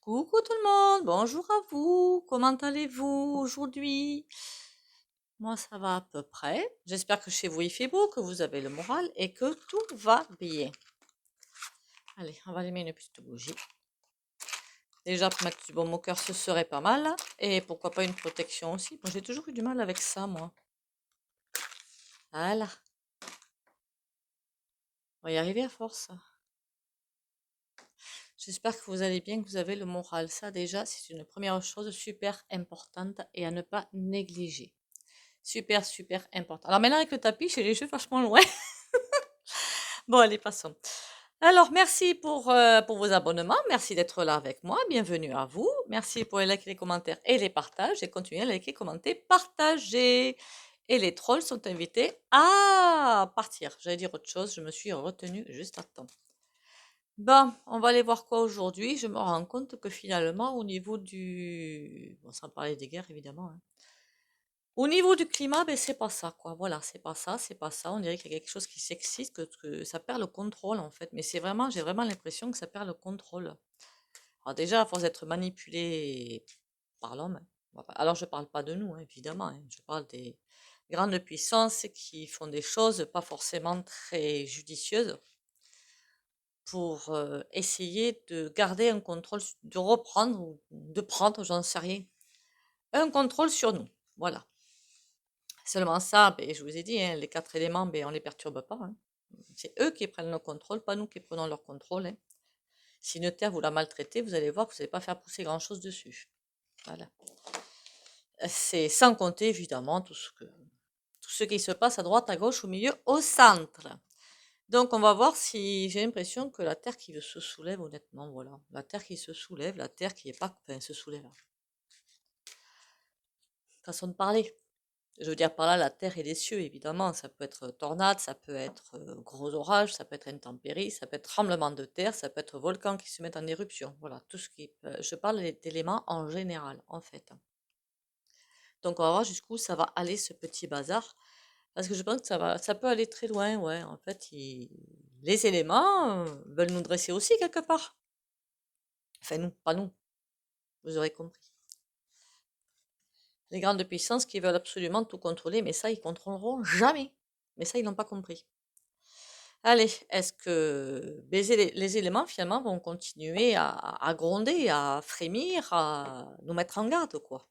Coucou tout le monde, bonjour à vous, comment allez-vous aujourd'hui? Moi ça va à peu près. J'espère que chez vous il fait beau, que vous avez le moral et que tout va bien. Allez, on va allumer une petite bougie. Déjà pour mettre du baume au cœur, ce serait pas mal. Et pourquoi pas une protection aussi. Moi j'ai toujours eu du mal avec ça, moi. Voilà, on va y arriver à force. J'espère que vous allez bien, que vous avez le moral. Ça déjà, c'est une première chose super importante et à ne pas négliger. Super, super important. Alors maintenant avec le tapis, j'ai les cheveux vachement loin. Bon, allez, passons. Alors, merci pour vos abonnements. Merci d'être là avec moi. Bienvenue à vous. Merci pour les likes, les commentaires et les partages. Et continuez à liker, commenter, partager. Et les trolls sont invités à partir. J'allais dire autre chose. Je me suis retenue juste à temps. Bon, on va aller voir quoi aujourd'hui. Je me rends compte que finalement, au niveau du... Bon, sans parler des guerres, évidemment, hein. Au niveau du climat, ben c'est pas ça, quoi. Voilà, c'est pas ça, c'est pas ça. On dirait qu'il y a quelque chose qui s'excite, que ça perd le contrôle, en fait. Mais c'est vraiment, j'ai vraiment l'impression que ça perd le contrôle. Alors déjà, à force d'être manipulé par l'homme, alors je parle pas de nous, hein, évidemment, hein. Je parle des grandes puissances qui font des choses pas forcément très judicieuses pour essayer de garder un contrôle, de reprendre ou de prendre, j'en sais rien, un contrôle sur nous. Voilà. Seulement ça, ben, je vous ai dit, hein, les quatre éléments, ben, on ne les perturbe pas, hein. C'est eux qui prennent le contrôle, pas nous qui prenons leur contrôle, hein. Si une terre vous la maltraitez, vous allez voir que vous n'allez pas faire pousser grand-chose dessus. Voilà. C'est sans compter, évidemment, tout ce qui se passe à droite, à gauche, au milieu, au centre. Donc, on va voir si j'ai l'impression que la terre qui se soulève, honnêtement, voilà. La terre qui se soulève, la terre qui est pas, enfin, se soulève. Façon de parler. Je veux dire par là la terre et les cieux, évidemment. Ça peut être tornade, ça peut être gros orage, ça peut être intempérie, ça peut être tremblement de terre, ça peut être volcan qui se met en éruption. Voilà, tout ce qui... je parle d'éléments en général, en fait. Donc on va voir jusqu'où ça va aller ce petit bazar. Parce que je pense que ça peut aller très loin, ouais. En fait, les éléments veulent nous dresser aussi quelque part. Enfin, nous, pas nous, vous aurez compris. Les grandes puissances qui veulent absolument tout contrôler, mais ça, ils contrôleront jamais. Mais ça, ils n'ont pas compris. Allez, est-ce que baiser les éléments finalement vont continuer à gronder, à frémir, à nous mettre en garde, quoi?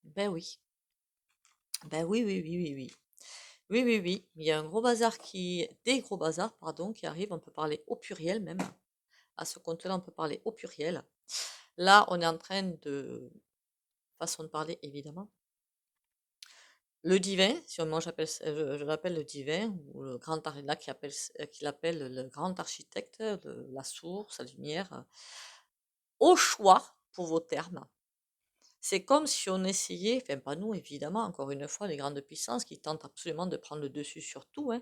Ben oui. Ben oui, oui, oui, oui, oui. Oui, oui, oui. Il y a un gros bazar des gros bazars, pardon, qui arrivent. On peut parler au pluriel même. À ce compte-là, on peut parler au pluriel. Là, on est en train de, façon de parler évidemment, le divin, si moi j'appelle, je l'appelle le divin, ou le grand là qui l'appelle le grand architecte, la source, la lumière, au choix pour vos termes. C'est comme si on essayait, enfin pas nous évidemment, encore une fois, les grandes puissances qui tentent absolument de prendre le dessus sur tout, hein,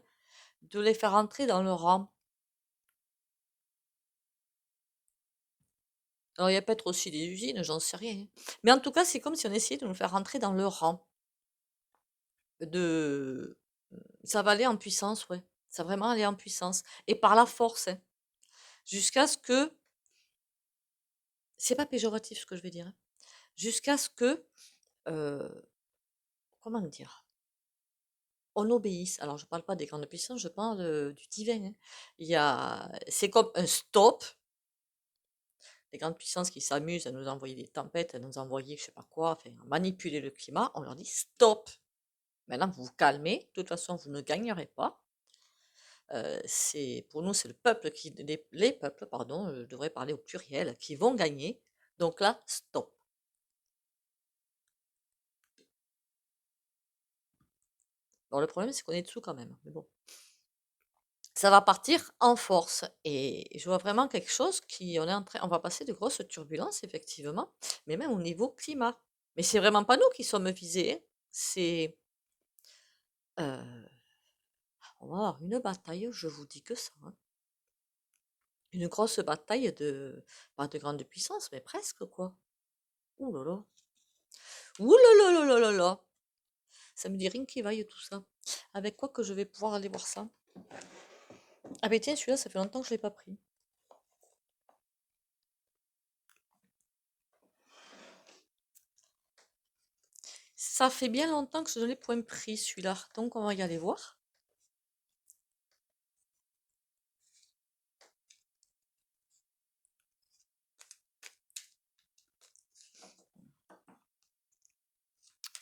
de les faire entrer dans le rang. Alors il y a peut-être aussi des usines, j'en sais rien, hein. Mais en tout cas, c'est comme si on essayait de nous faire rentrer dans le rang. De... Ça va aller en puissance, ouais. Ça va vraiment aller en puissance. Et par la force, hein. Jusqu'à ce que, c'est pas péjoratif ce que je vais dire, hein, jusqu'à ce que, comment dire, on obéisse. Alors je parle pas des grandes puissances, je parle du divin, hein. C'est comme un stop. Les grandes puissances qui s'amusent à nous envoyer des tempêtes, à nous envoyer je sais pas quoi, enfin, à manipuler le climat, on leur dit stop. Maintenant vous vous calmez, de toute façon vous ne gagnerez pas. Pour nous, c'est le peuple les peuples, pardon, je devrais parler au pluriel, qui vont gagner. Donc là, stop. Bon, le problème, c'est qu'on est dessous quand même, mais bon. Ça va partir en force et je vois vraiment quelque chose on va passer de grosses turbulences effectivement, mais même au niveau climat. Mais c'est vraiment pas nous qui sommes visés, hein. C'est, heu, on va avoir une bataille, je vous dis que ça, hein. Une grosse bataille pas de grande puissance, mais presque quoi. Ouh là là. Ouh là là là là là là! Ça me dit rien qui vaille tout ça. Avec quoi que je vais pouvoir aller voir ça? Ah ben tiens, celui-là, ça fait longtemps que je l'ai pas pris. Ça fait bien longtemps que je ne l'ai point pris, celui-là. Donc, on va y aller voir.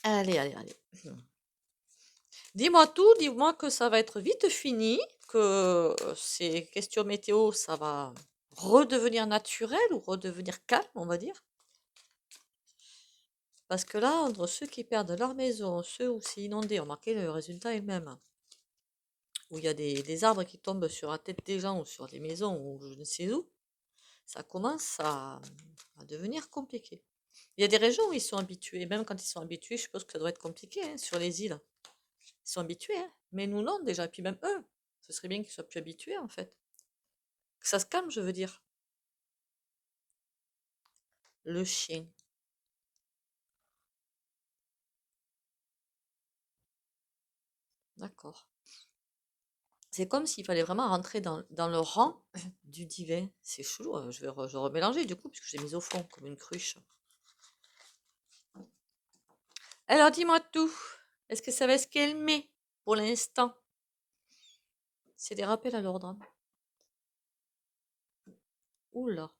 Allez, allez, allez. Dis-moi tout, dis-moi que ça va être vite fini, que ces questions météo, ça va redevenir naturel ou redevenir calme, on va dire. Parce que là, entre ceux qui perdent leur maison, ceux où c'est inondé, remarquez, le résultat est le même. Où il y a des arbres qui tombent sur la tête des gens ou sur les maisons ou je ne sais où, ça commence à devenir compliqué. Il y a des régions où ils sont habitués, même quand ils sont habitués, je suppose que ça doit être compliqué hein, sur les îles. Ils sont habitués, hein. Mais nous non déjà, et puis même eux, ce serait bien qu'ils soient plus habitués en fait. Que ça se calme, je veux dire. Le chien, d'accord. C'est comme s'il fallait vraiment rentrer dans le rang du divin. C'est chelou, je vais remélanger du coup, puisque j'ai mis au fond comme une cruche. Alors dis-moi tout. Est-ce que ça va ce qu'elle met pour l'instant? C'est des rappels à l'ordre, hein. Oula.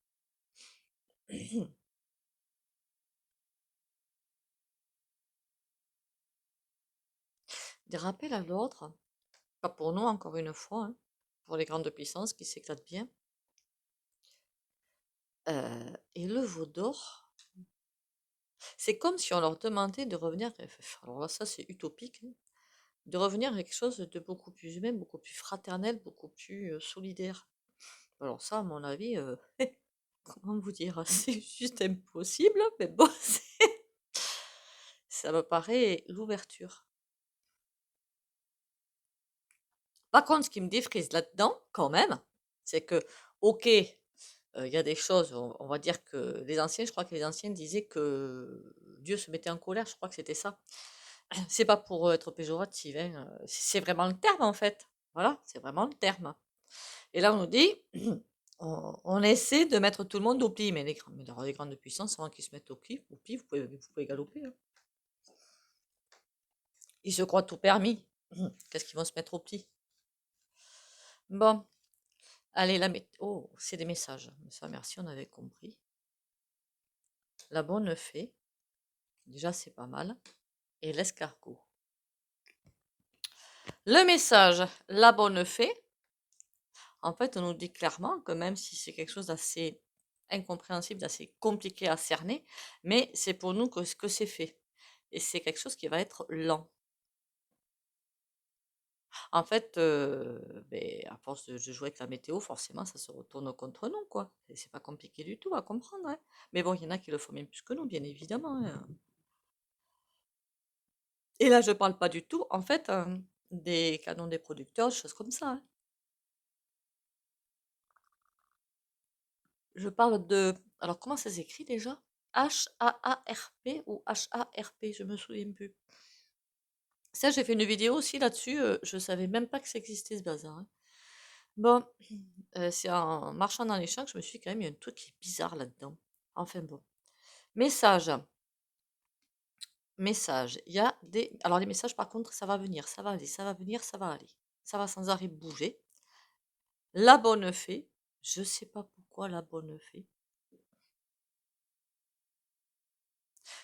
Des rappels à l'ordre. Pas pour nous, encore une fois, hein. Pour les grandes puissances qui s'éclatent bien. Et le veau d'or, c'est comme si on leur demandait de revenir. Alors là, ça c'est utopique, hein, de revenir à quelque chose de beaucoup plus humain, beaucoup plus fraternel, beaucoup plus solidaire. Alors ça, à mon avis, comment vous dire, c'est juste impossible, mais bon, ça me paraît l'ouverture. Par contre, ce qui me défrise là-dedans, quand même, c'est que, ok, il y a des choses, on va dire que les anciens, je crois que les anciens disaient que Dieu se mettait en colère, je crois que c'était ça. C'est pas pour être péjoratif, hein, c'est vraiment le terme en fait. Voilà, c'est vraiment le terme. Et là, on nous dit, on essaie de mettre tout le monde au pli, mais les grandes puissances, avant qu'ils se mettent au pli, vous pouvez galoper, hein. Ils se croient tout permis. Qu'est-ce qu'ils vont se mettre au pli? Bon, allez, oh, c'est des messages. Ça, merci, on avait compris. La bonne fée, déjà, c'est pas mal. Et l'escargot. Le message, la bonne fée, en fait, on nous dit clairement que même si c'est quelque chose d'assez incompréhensible, d'assez compliqué à cerner, mais c'est pour nous que c'est fait. Et c'est quelque chose qui va être lent. En fait, ben, à force de jouer avec la météo, forcément, ça se retourne contre nous, quoi. Et c'est pas compliqué du tout à comprendre, hein. Mais bon, il y en a qui le font bien plus que nous, bien évidemment, hein. Et là, je parle pas du tout, en fait, des canons des producteurs, des choses comme ça, hein. Je parle de... Alors, comment ça s'écrit déjà? H-A-A-R-P ou H-A-R-P, je me souviens plus. Ça, j'ai fait une vidéo aussi là-dessus, je savais même pas que ça existait ce bazar, hein. Bon, c'est en marchant dans les champs que je me suis dit, quand même, il y a un truc qui est bizarre là-dedans. Enfin bon. Message. Message. Il y a des... Alors les messages, par contre, ça va venir, ça va aller, ça va venir, ça va aller. Ça va sans arrêt bouger. La bonne fée. Je sais pas pourquoi la bonne fée.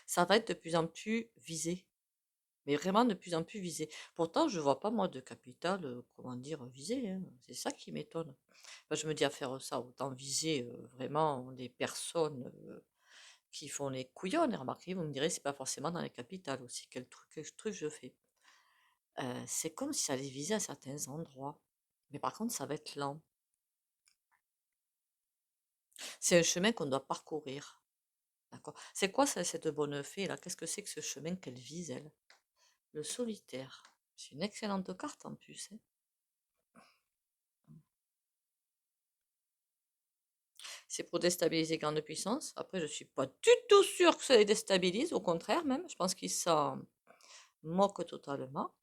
Ça va être de plus en plus visé. Mais vraiment de plus en plus visé. Pourtant, je vois pas, moi, de capital, comment dire, visé, hein. C'est ça qui m'étonne. Enfin, je me dis à faire ça, autant viser vraiment les personnes qui font les couillonnes. Et remarquez, vous me direz, c'est pas forcément dans les capitales aussi. Quel truc je fais? C'est comme si ça allait viser à certains endroits. Mais par contre, ça va être lent. C'est un chemin qu'on doit parcourir. D'accord? C'est quoi ça, cette bonne fée là? Qu'est-ce que c'est que ce chemin qu'elle vise, elle? Le solitaire. C'est une excellente carte en plus, hein. C'est pour déstabiliser les grandes puissances. Après, je suis pas du tout sûre que ça les déstabilise. Au contraire, même. Je pense qu'ils sont moquent totalement.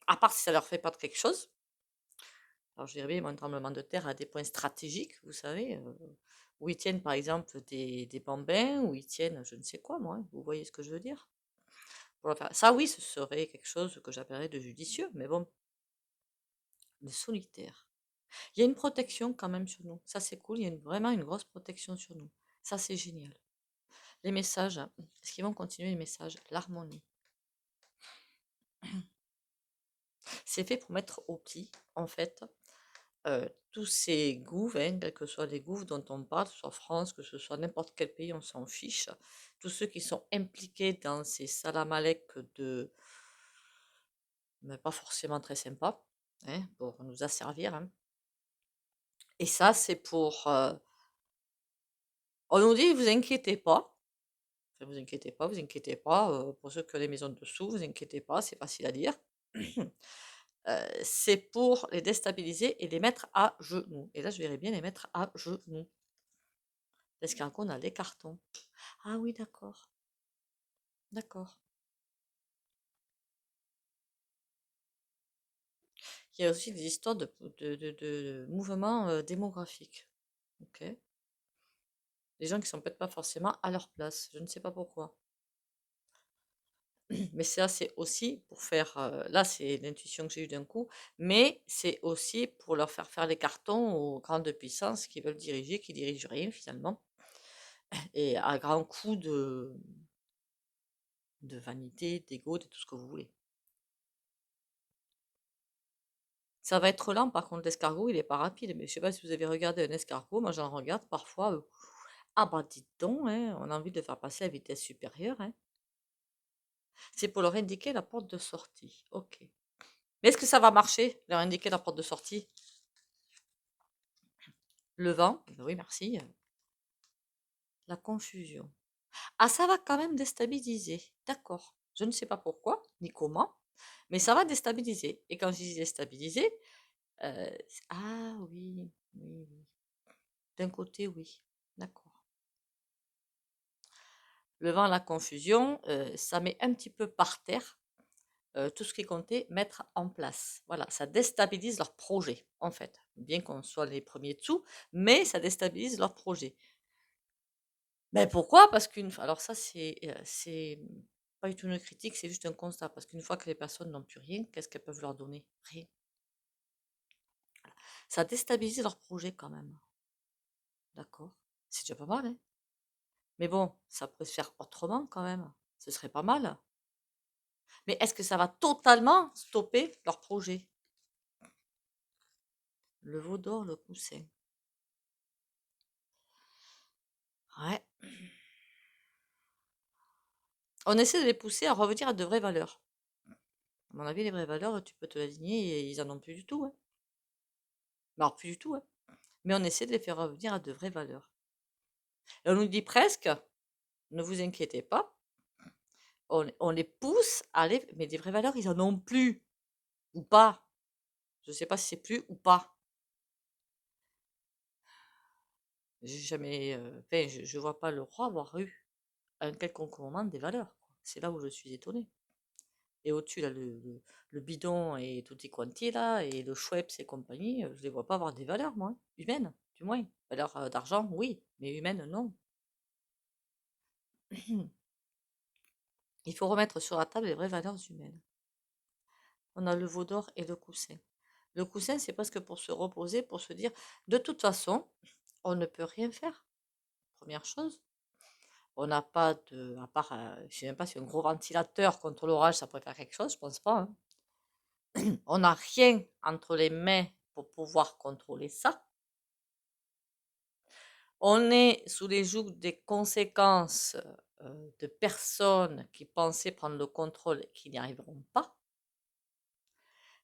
À part si ça leur fait perdre quelque chose. Alors, je dirais bien un tremblement de terre à des points stratégiques, vous savez, où ils tiennent par exemple des bambins, où ils tiennent je ne sais quoi, moi, hein, vous voyez ce que je veux dire? Ça, oui, ce serait quelque chose que j'appellerais de judicieux, mais bon, le solitaire. Il y a une protection quand même sur nous. Ça, c'est cool. Il y a vraiment une grosse protection sur nous. Ça, c'est génial. Les messages, hein, est-ce qu'ils vont continuer les messages? L'harmonie. C'est fait pour mettre au pied, en fait, tous ces gouffres, hein, quels que soient les gouffres dont on parle, que ce soit France, que ce soit n'importe quel pays, on s'en fiche. Tous ceux qui sont impliqués dans ces salamalek de, mais pas forcément très sympas, hein, pour nous asservir, hein. Et ça, c'est pour. On nous dit, vous inquiétez pas. Enfin, vous inquiétez pas, vous inquiétez pas. Pour ceux qui ont les maisons dessous, vous inquiétez pas, c'est facile à dire. C'est pour les déstabiliser et les mettre à genoux. Et là, je verrais bien les mettre à genoux. L'escargot, on a les cartons. Ah oui, d'accord. D'accord. Il y a aussi des histoires de mouvements démographiques. Ok. Des gens qui sont peut-être pas forcément à leur place. Je ne sais pas pourquoi. Mais ça, c'est aussi pour faire. Là, c'est l'intuition que j'ai eue d'un coup. Mais c'est aussi pour leur faire les cartons aux grandes puissances qui veulent diriger, qui dirigent rien finalement. Et à grands coups de vanité, d'ego, de tout ce que vous voulez. Ça va être lent, par contre, l'escargot, il est pas rapide. Mais je sais pas si vous avez regardé un escargot. Moi, j'en regarde parfois. Ah bah dites donc, hein, on a envie de le faire passer à vitesse supérieure, hein. C'est pour leur indiquer la porte de sortie. Ok. Mais est-ce que ça va marcher, leur indiquer la porte de sortie? Le vent, eh ben oui, merci. La confusion. Ah, ça va quand même déstabiliser. D'accord. Je ne sais pas pourquoi, ni comment, mais ça va déstabiliser. Et quand je dis déstabiliser, ah oui, oui, oui. D'un côté, oui. D'accord. Le vent, la confusion, ça met un petit peu par terre tout ce qui comptait mettre en place. Voilà, ça déstabilise leur projet, en fait. Bien qu'on soit les premiers dessous, mais ça déstabilise leur projet. Ben pourquoi? Parce qu'une fois, alors ça c'est pas du tout une critique, c'est juste un constat. Parce qu'une fois que les personnes n'ont plus rien, qu'est-ce qu'elles peuvent leur donner? Rien. Ça déstabilise leur projet quand même. D'accord? C'est déjà pas mal, hein? Mais bon, ça pourrait se faire autrement quand même. Ce serait pas mal. Mais est-ce que ça va totalement stopper leur projet? Le veau d'or, le coussin. Ouais. On essaie de les pousser à revenir à de vraies valeurs. À mon avis, les vraies valeurs, tu peux te l'aligner et ils en ont plus du tout, hein. Alors, plus du tout, hein. Mais on essaie de les faire revenir à de vraies valeurs. Et on nous dit presque, ne vous inquiétez pas, on les pousse à aller, mais des vraies valeurs, ils en ont plus. Ou pas. Je ne sais pas si c'est plus ou pas. J'ai jamais, enfin, je vois pas le roi avoir eu à un quelconque moment des valeurs, quoi. C'est là où je suis étonnée. Et au-dessus, là, le bidon et tutti quanti, là, et le Schweppes et compagnie, je les vois pas avoir des valeurs, moi, hein, humaines, du moins. Valeurs d'argent, oui, mais humaines, non. Il faut remettre sur la table les vraies valeurs humaines. On a le veau d'or et le coussin. Le coussin, c'est parce que pour se reposer, pour se dire, de toute façon, on ne peut rien faire. Première chose. On n'a pas de, à part, je sais même pas si un gros ventilateur contre l'orage, ça pourrait faire quelque chose, je pense pas, hein. On n'a rien entre les mains pour pouvoir contrôler ça. On est sous les jougs des conséquences de personnes qui pensaient prendre le contrôle et qui n'y arriveront pas.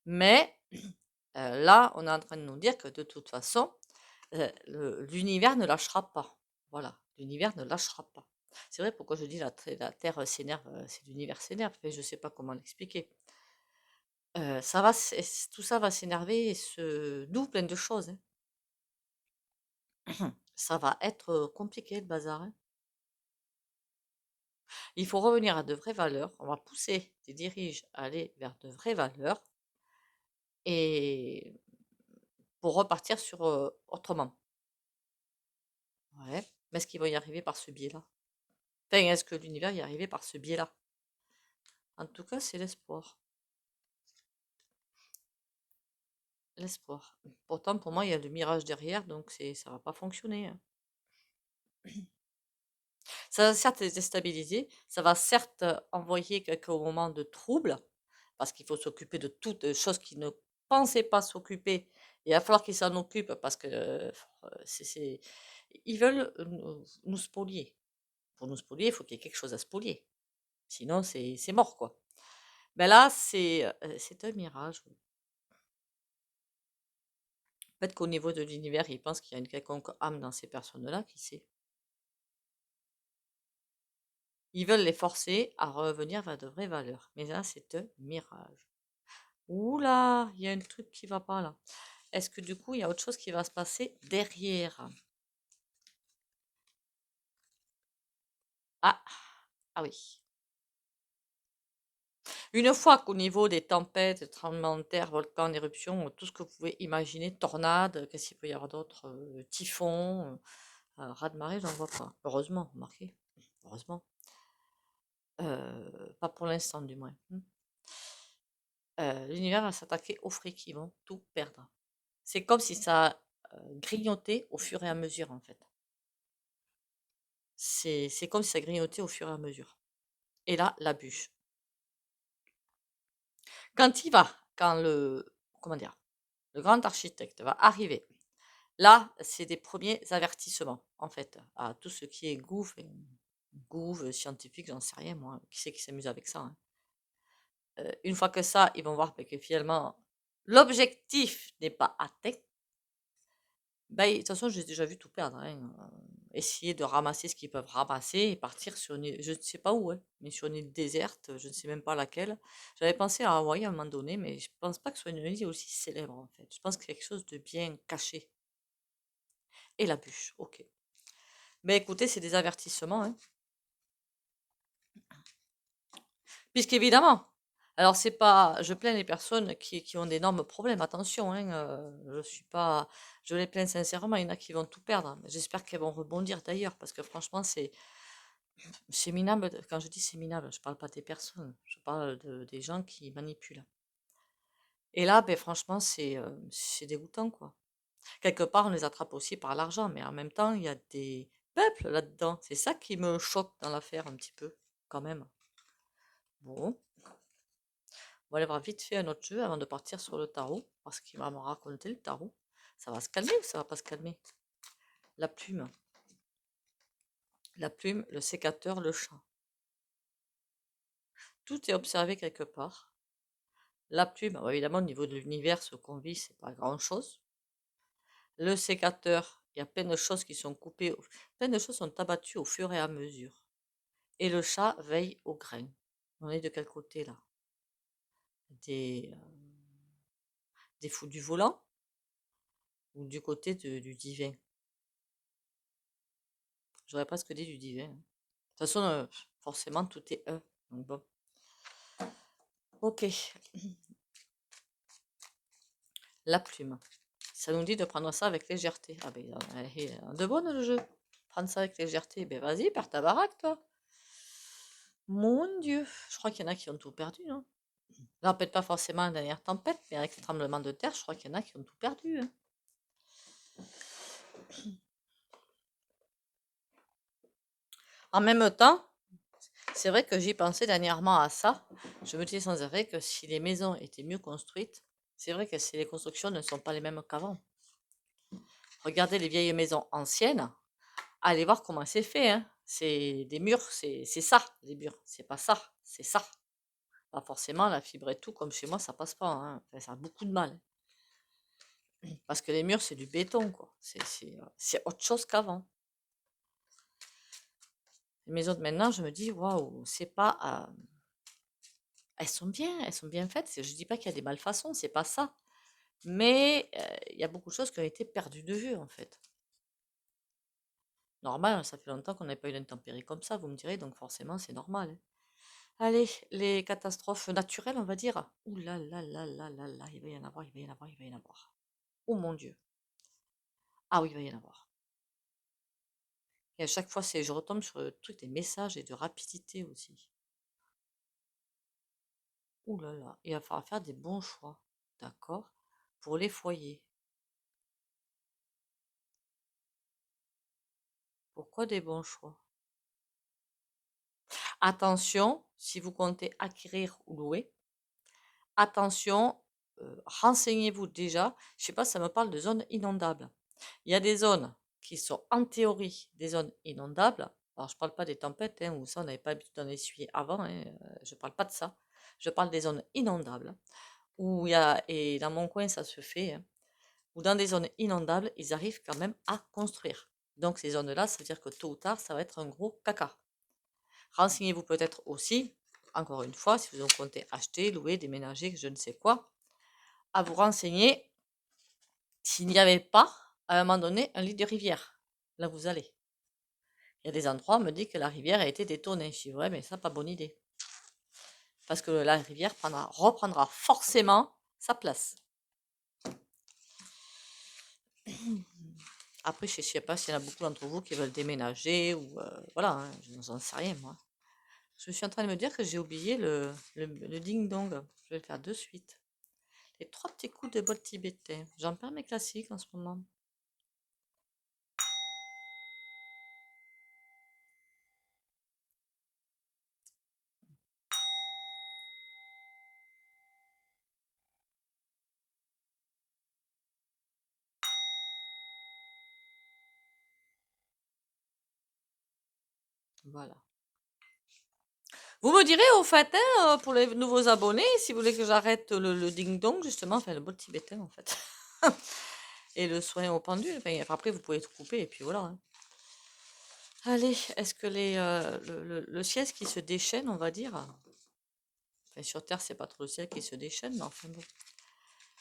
Mais là, on est en train de nous dire que de toute façon, l'univers ne lâchera pas. Voilà, l'univers ne lâchera pas. C'est vrai, pourquoi je dis la Terre s'énerve, c'est l'univers s'énerve, mais je ne sais pas comment l'expliquer. Tout ça va s'énerver et d'où plein de choses, hein. Ça va être compliqué le bazar, hein. Il faut revenir à de vraies valeurs. On va pousser tes diriges à aller vers de vraies valeurs et pour repartir sur autrement. Ouais. Mais est-ce qu'ils vont y arriver par ce biais-là? Enfin, est-ce que l'univers y est arrivé par ce biais-là? En tout cas, c'est l'espoir. L'espoir. Pourtant, pour moi, il y a le mirage derrière, donc ça va pas fonctionner, hein. Ça va certes les déstabiliser, ça va certes envoyer quelques moments de trouble, parce qu'il faut s'occuper de toutes choses qu'ils ne pensaient pas s'occuper. Il va falloir qu'ils s'en occupent parce que ils veulent nous spolier. Pour nous spolier, il faut qu'il y ait quelque chose à spolier. Sinon, c'est mort, quoi. Ben là, c'est un mirage. Peut-être qu'au niveau de l'univers, ils pensent qu'il y a une quelconque âme dans ces personnes-là, qui sait. Ils veulent les forcer à revenir vers de vraies valeurs. Mais là, c'est un mirage. Ouh là, il y a un truc qui va pas là. Est-ce que du coup, il y a autre chose qui va se passer derrière? Ah, ah oui. Une fois qu'au niveau des tempêtes, tremblements de terre, volcans, éruptions, tout ce que vous pouvez imaginer, tornades, qu'est-ce qu'il peut y avoir d'autre? Typhons, raz-de-marée, j'en vois pas. Heureusement, remarquez. Heureusement. Pas pour l'instant, du moins. L'univers va s'attaquer aux frics, ils vont tout perdre. C'est comme si ça grignotait au fur et à mesure, en fait. C'est comme si ça grignotait au fur et à mesure. Et là, la bûche. Quand comment dire, le grand architecte va arriver, là, c'est des premiers avertissements, en fait, à tout ce qui est gouv scientifique, j'en sais rien, moi, qui c'est qui s'amuse avec ça, hein. Une fois que ça, ils vont voir que finalement, l'objectif n'est pas atteint. Bah, de toute façon, j'ai déjà vu tout perdre, hein, essayer de ramasser ce qu'ils peuvent ramasser et partir sur une île je ne sais pas où, hein, mais sur une île déserte, je ne sais même pas laquelle. J'avais pensé à Hawaï à un moment donné, mais je pense pas que ce soit une île aussi célèbre, en fait. Je pense que c'est quelque chose de bien caché. Et la bûche, OK. Mais écoutez, c'est des avertissements, hein. Puisqu'évidemment, alors c'est pas je plains les personnes qui ont d'énormes problèmes, attention, hein, je suis pas je les plains sincèrement, il y en a qui vont tout perdre. J'espère qu'elles vont rebondir d'ailleurs, parce que franchement, c'est minable. Quand je dis c'est minable, je parle pas des personnes, je parle des gens qui manipulent. Et là, ben franchement, c'est dégoûtant, quoi. Quelque part, on les attrape aussi par l'argent, mais en même temps, il y a des peuples là-dedans. C'est ça qui me choque dans l'affaire un petit peu, quand même. Bon. On va aller voir vite fait un autre jeu avant de partir sur le tarot, parce qu'il va me raconter le tarot. Ça va se calmer ou ça va pas se calmer? La plume. La plume, le sécateur, le chat. Tout est observé quelque part. La plume, bon, évidemment, au niveau de l'univers, ce qu'on vit, c'est pas grand-chose. Le sécateur, il y a plein de choses qui sont coupées, plein de choses sont abattues au fur et à mesure. Et le chat veille au grain. On est de quel côté là? Des, des fous du volant ou du côté du divin? J'aurais presque dit du divin, hein. De toute façon, forcément, tout est un. Donc bon. Ok. La plume. Ça nous dit de prendre ça avec légèreté. Ah ben, il est de bonne le jeu. Prendre ça avec légèreté. Ben vas-y, perds ta baraque, toi. Mon Dieu. Je crois qu'il y en a qui ont tout perdu, non? Non, peut-être pas forcément la dernière tempête, mais avec le tremblement de terre, je crois qu'il y en a qui ont tout perdu, hein. En même temps, c'est vrai que j'y pensais dernièrement à ça. Je me disais sans arrêt que si les maisons étaient mieux construites, c'est vrai que si les constructions ne sont pas les mêmes qu'avant. Regardez les vieilles maisons anciennes, allez voir comment c'est fait, hein. C'est des murs, c'est ça, les murs. C'est pas ça, c'est ça. Pas forcément la fibre et tout, comme chez moi, ça passe pas, hein. Enfin, ça a beaucoup de mal. Parce que les murs, c'est du béton, quoi. C'est autre chose qu'avant. Les maisons de maintenant, je me dis, waouh, c'est pas. Elles sont bien faites. Je dis pas qu'il y a des malfaçons, c'est pas ça. Mais il y a beaucoup de choses qui ont été perdues de vue, en fait. Normal, ça fait longtemps qu'on n'a pas eu d'intempéries comme ça, vous me direz, donc forcément, c'est normal, hein. Allez, les catastrophes naturelles, on va dire. Ouh là là là là là là, il va y en avoir, il va y en avoir, il va y en avoir. Oh mon Dieu. Ah oui, il va y en avoir. Et à chaque fois, je retombe sur le truc des messages et de rapidité aussi. Ouh là là, il va falloir faire des bons choix. D'accord? Pour les foyers. Pourquoi des bons choix? Attention, si vous comptez acquérir ou louer, attention, renseignez-vous déjà. Je sais pas, ça me parle de zones inondables. Il y a des zones qui sont en théorie des zones inondables. Alors, je ne parle pas des tempêtes, hein, où ça, on n'avait pas l'habitude d'en essuyer avant, hein, je ne parle pas de ça. Je parle des zones inondables, où il y a, et dans mon coin, ça se fait, hein, où dans des zones inondables, ils arrivent quand même à construire. Donc, ces zones-là, ça veut dire que tôt ou tard, ça va être un gros caca. Renseignez-vous peut-être aussi, encore une fois, si vous comptez acheter, louer, déménager, je ne sais quoi, à vous renseigner s'il n'y avait pas, à un moment donné, un lit de rivière, là où vous allez. Il y a des endroits, on me dit que la rivière a été détournée. Je dis, ouais, mais ça, pas bonne idée. Parce que la rivière reprendra forcément sa place. Après, je ne sais pas s'il y en a beaucoup d'entre vous qui veulent déménager ou voilà, hein, je n'en sais rien, moi. Je suis en train de me dire que j'ai oublié le ding-dong. Je vais le faire de suite. Les 3 petits coups de bol tibétain. J'en perds mes classiques en ce moment. Voilà. Vous me direz au fait, hein, pour les nouveaux abonnés, si vous voulez que j'arrête le ding-dong, justement, enfin le bol tibétain en fait. Et le soin au pendule. Enfin, après, vous pouvez tout couper et puis voilà, hein. Allez, est-ce que le ciel qui se déchaîne, on va dire, enfin, sur Terre, c'est pas trop le ciel qui se déchaîne, mais enfin bon,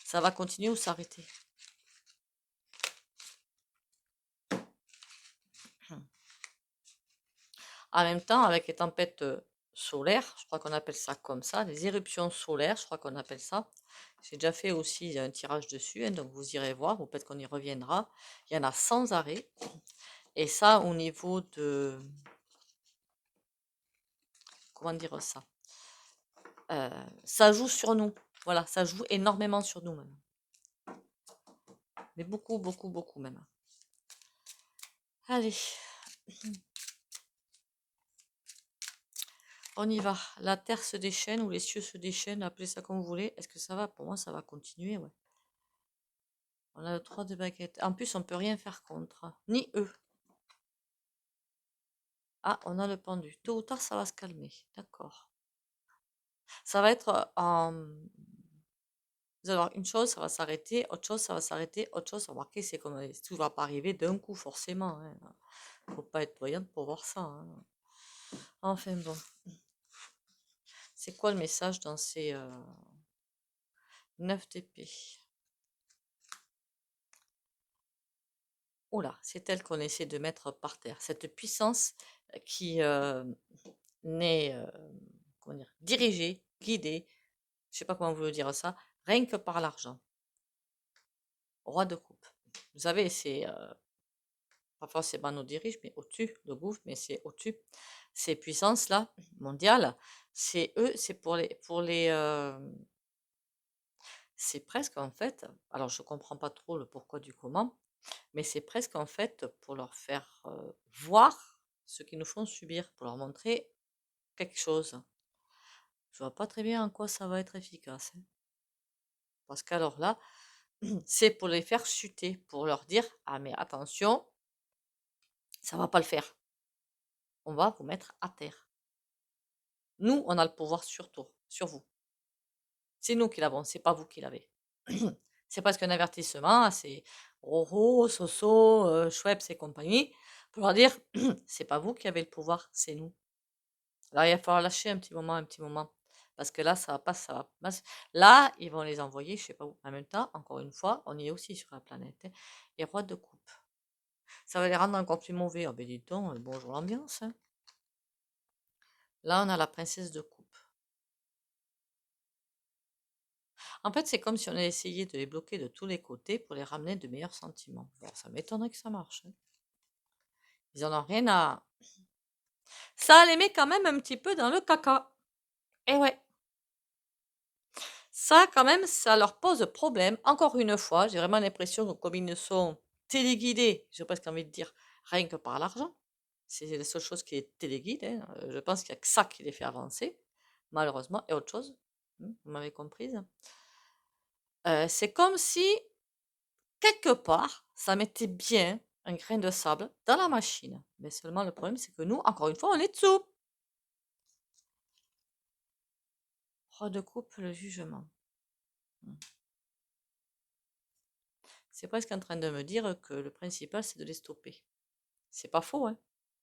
ça va continuer ou s'arrêter? En même temps, avec les tempêtes solaires, je crois qu'on appelle ça comme ça, les éruptions solaires, je crois qu'on appelle ça. J'ai déjà fait aussi un tirage dessus, hein, donc vous irez voir, ou peut-être qu'on y reviendra. Il y en a sans arrêt. Et ça, au niveau de... Comment dire ça? Ça joue sur nous. Voilà, ça joue énormément sur nous même. Mais beaucoup, beaucoup, beaucoup même. Allez, on y va. La terre se déchaîne ou les cieux se déchaînent, appelez ça comme vous voulez. Est-ce que ça va? Pour moi, ça va continuer, ouais. On a le 3 de baguette. En plus, on peut rien faire contre. Ni eux. Ah, on a le pendu. Tôt ou tard, ça va se calmer. D'accord. Ça va être en... Vous allez voir, une chose, ça va s'arrêter. Autre chose, ça va s'arrêter. Autre chose, remarquez, c'est comme tout va pas arriver d'un coup, forcément, hein. Faut pas être voyante pour voir ça, hein. Enfin bon. C'est quoi le message dans ces 9 d'épée? Oh là, c'est elle qu'on essaie de mettre par terre. Cette puissance qui n'est comment dire, dirigée, guidée, je sais pas comment vous le dire ça, rien que par l'argent. Roi de coupe. Vous savez, c'est pas forcément nos dirigeants, mais au-dessus, le gouffre, mais c'est au-dessus. Ces puissances-là, mondiales, c'est eux, c'est c'est presque en fait, alors je comprends pas trop le pourquoi du comment, mais c'est presque en fait pour leur faire voir ce qu'ils nous font subir, pour leur montrer quelque chose. Je vois pas très bien en quoi ça va être efficace, hein. Parce qu'alors là, c'est pour les faire chuter, pour leur dire, ah mais attention, ça va pas le faire. On va vous mettre à terre. Nous, on a le pouvoir sur vous. C'est nous qui l'avons, c'est pas vous qui l'avez. C'est presque un avertissement, c'est Roro, Soso, Schweppes et compagnie, pour leur dire, c'est pas vous qui avez le pouvoir, c'est nous. Alors il va falloir lâcher un petit moment. Parce que là, ça va pas, ça va pas. Là, ils vont les envoyer, je sais pas où. En même temps, encore une fois, on y est aussi sur la planète, hein. Et roi de coupe. Ça va les rendre encore plus mauvais. Ah ben dis donc, bonjour l'ambiance, hein. Là, on a la princesse de coupe. En fait, c'est comme si on a essayé de les bloquer de tous les côtés pour les ramener de meilleurs sentiments. Bon, ça m'étonnerait que ça marche, hein. Ils en ont rien à... Ça les met quand même un petit peu dans le caca. Eh ouais. Ça, quand même, ça leur pose problème. Encore une fois, j'ai vraiment l'impression que comme ils ne sont téléguidés, j'ai presque envie de dire, rien que par l'argent, c'est la seule chose qui est téléguide, hein. Je pense qu'il n'y a que ça qui les fait avancer, malheureusement, et autre chose. Vous m'avez comprise. C'est comme si, quelque part, ça mettait bien un grain de sable dans la machine. Mais seulement le problème, c'est que nous, encore une fois, on est dessous. Roi de coupe, le jugement. C'est presque en train de me dire que le principal, c'est de les stopper. C'est pas faux, hein.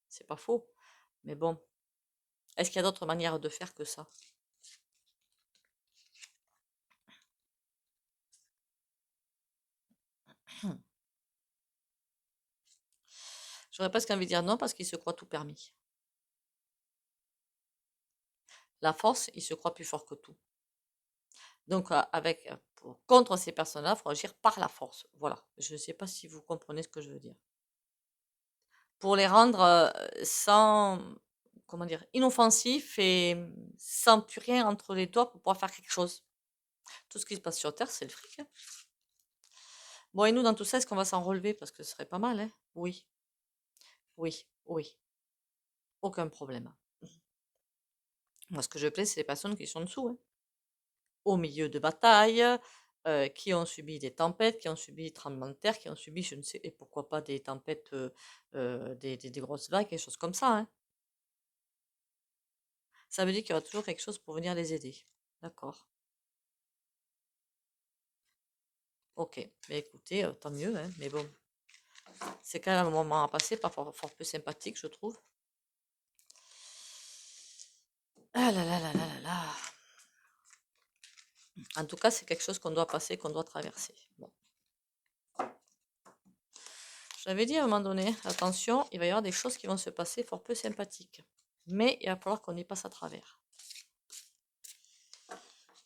C'est pas faux. Mais bon, est-ce qu'il y a d'autres manières de faire que ça? J'aurais presque envie de dire non parce qu'il se croit tout permis. La force, il se croit plus fort que tout. Donc, contre ces personnes-là, il faut agir par la force. Voilà. Je ne sais pas si vous comprenez ce que je veux dire. Pour les rendre sans, comment dire, inoffensifs et sans plus rien entre les doigts pour pouvoir faire quelque chose. Tout ce qui se passe sur Terre, c'est le fric, hein. Bon, et nous, dans tout ça, est-ce qu'on va s'en relever? Parce que ce serait pas mal, hein? Oui, oui, oui. Aucun problème. Moi, ce que je plains, c'est les personnes qui sont dessous, hein. Au milieu de batailles, qui ont subi des tempêtes, qui ont subi des tremblements de terre, qui ont subi, je ne sais, et pourquoi pas des tempêtes, des grosses vagues, des choses comme ça, hein. Ça veut dire qu'il y aura toujours quelque chose pour venir les aider. D'accord. Ok. Mais écoutez, tant mieux, hein. Mais bon, c'est quand même un moment à passer, pas fort peu sympathique, je trouve. Ah là là là là là là. En tout cas, c'est quelque chose qu'on doit passer, qu'on doit traverser. Bon. Je l'avais dit à un moment donné, attention, il va y avoir des choses qui vont se passer fort peu sympathiques. Mais il va falloir qu'on y passe à travers.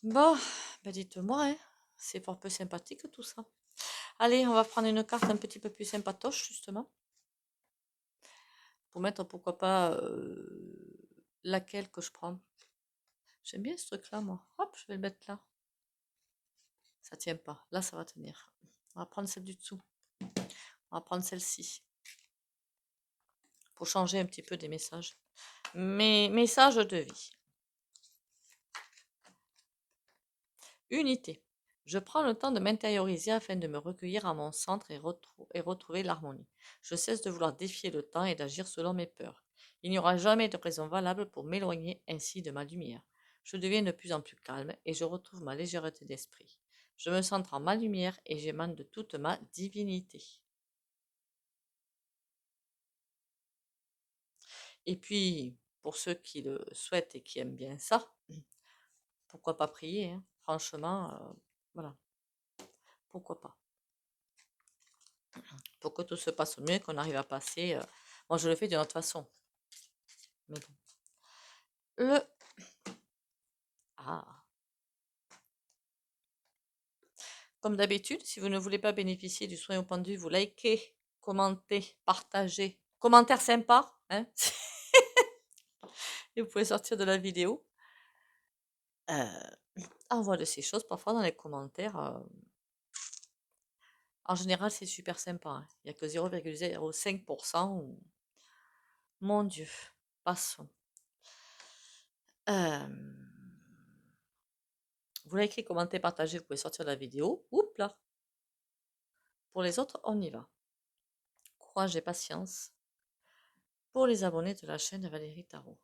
Bon, ben dites-moi, hein, c'est fort peu sympathique tout ça. Allez, on va prendre une carte un petit peu plus sympatoche, justement. Pour mettre, pourquoi pas, laquelle que je prends. J'aime bien ce truc-là, moi. Hop, je vais le mettre là. Ça tient pas. Là, ça va tenir. On va prendre celle du dessous. On va prendre celle-ci. Pour changer un petit peu des messages. Mes messages de vie. Unité. Je prends le temps de m'intérioriser afin de me recueillir à mon centre et retrouver l'harmonie. Je cesse de vouloir défier le temps et d'agir selon mes peurs. Il n'y aura jamais de raison valable pour m'éloigner ainsi de ma lumière. Je deviens de plus en plus calme et je retrouve ma légèreté d'esprit. Je me centre en ma lumière et j'émane de toute ma divinité. Et puis, pour ceux qui le souhaitent et qui aiment bien ça, pourquoi pas prier, hein. Franchement, voilà, pourquoi pas. Pour que tout se passe au mieux, qu'on arrive à passer. Moi, je le fais d'une autre façon. Mais bon. Le... Ah. Comme d'habitude, si vous ne voulez pas bénéficier du soin au pendu, vous likez, commentez, partagez. Commentaire sympa, hein. Et vous pouvez sortir de la vidéo. On voit de ces choses parfois dans les commentaires. En général, c'est super sympa, hein. Il n'y a que 0,05% où... Mon Dieu. Passons. Vous likez, commentez, partagez, vous pouvez sortir de la vidéo. Oups là. Pour les autres, on y va. Courage et patience. Pour les abonnés de la chaîne de Valérie Tarot.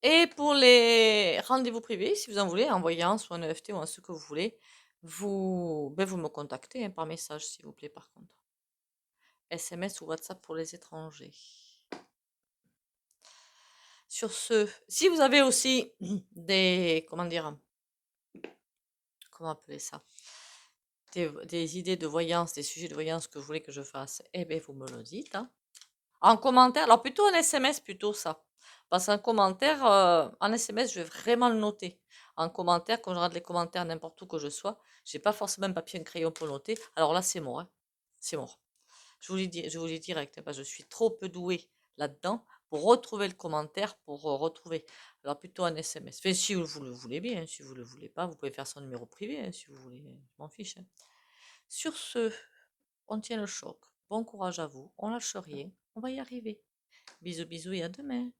Et pour les rendez-vous privés, si vous en voulez, en voyance ou en EFT ou en ce que vous voulez, vous me contactez hein, par message, s'il vous plaît, par contre. SMS ou WhatsApp pour les étrangers. Sur ce, si vous avez aussi des, comment dire, comment appeler ça, des idées de voyance, des sujets de voyance que vous voulez que je fasse, eh bien, vous me le dites, hein. En commentaire, alors plutôt en SMS, plutôt ça. Parce qu'en commentaire, en SMS, je vais vraiment le noter. En commentaire, quand je regarde les commentaires n'importe où que je sois, j'ai pas forcément un papier et un crayon pour noter. Alors là, c'est mort, hein. C'est mort. Je vous le dis direct, hein, parce que je suis trop peu douée là-dedans pour retrouver le commentaire, pour retrouver. Alors plutôt un SMS. Enfin, si vous le voulez bien, hein, si vous le voulez pas, vous pouvez faire son numéro privé, hein, si vous voulez. Je m'en fiche, hein. Sur ce, on tient le choc. Bon courage à vous. On lâche rien. On va y arriver. Bisous, bisous et à demain.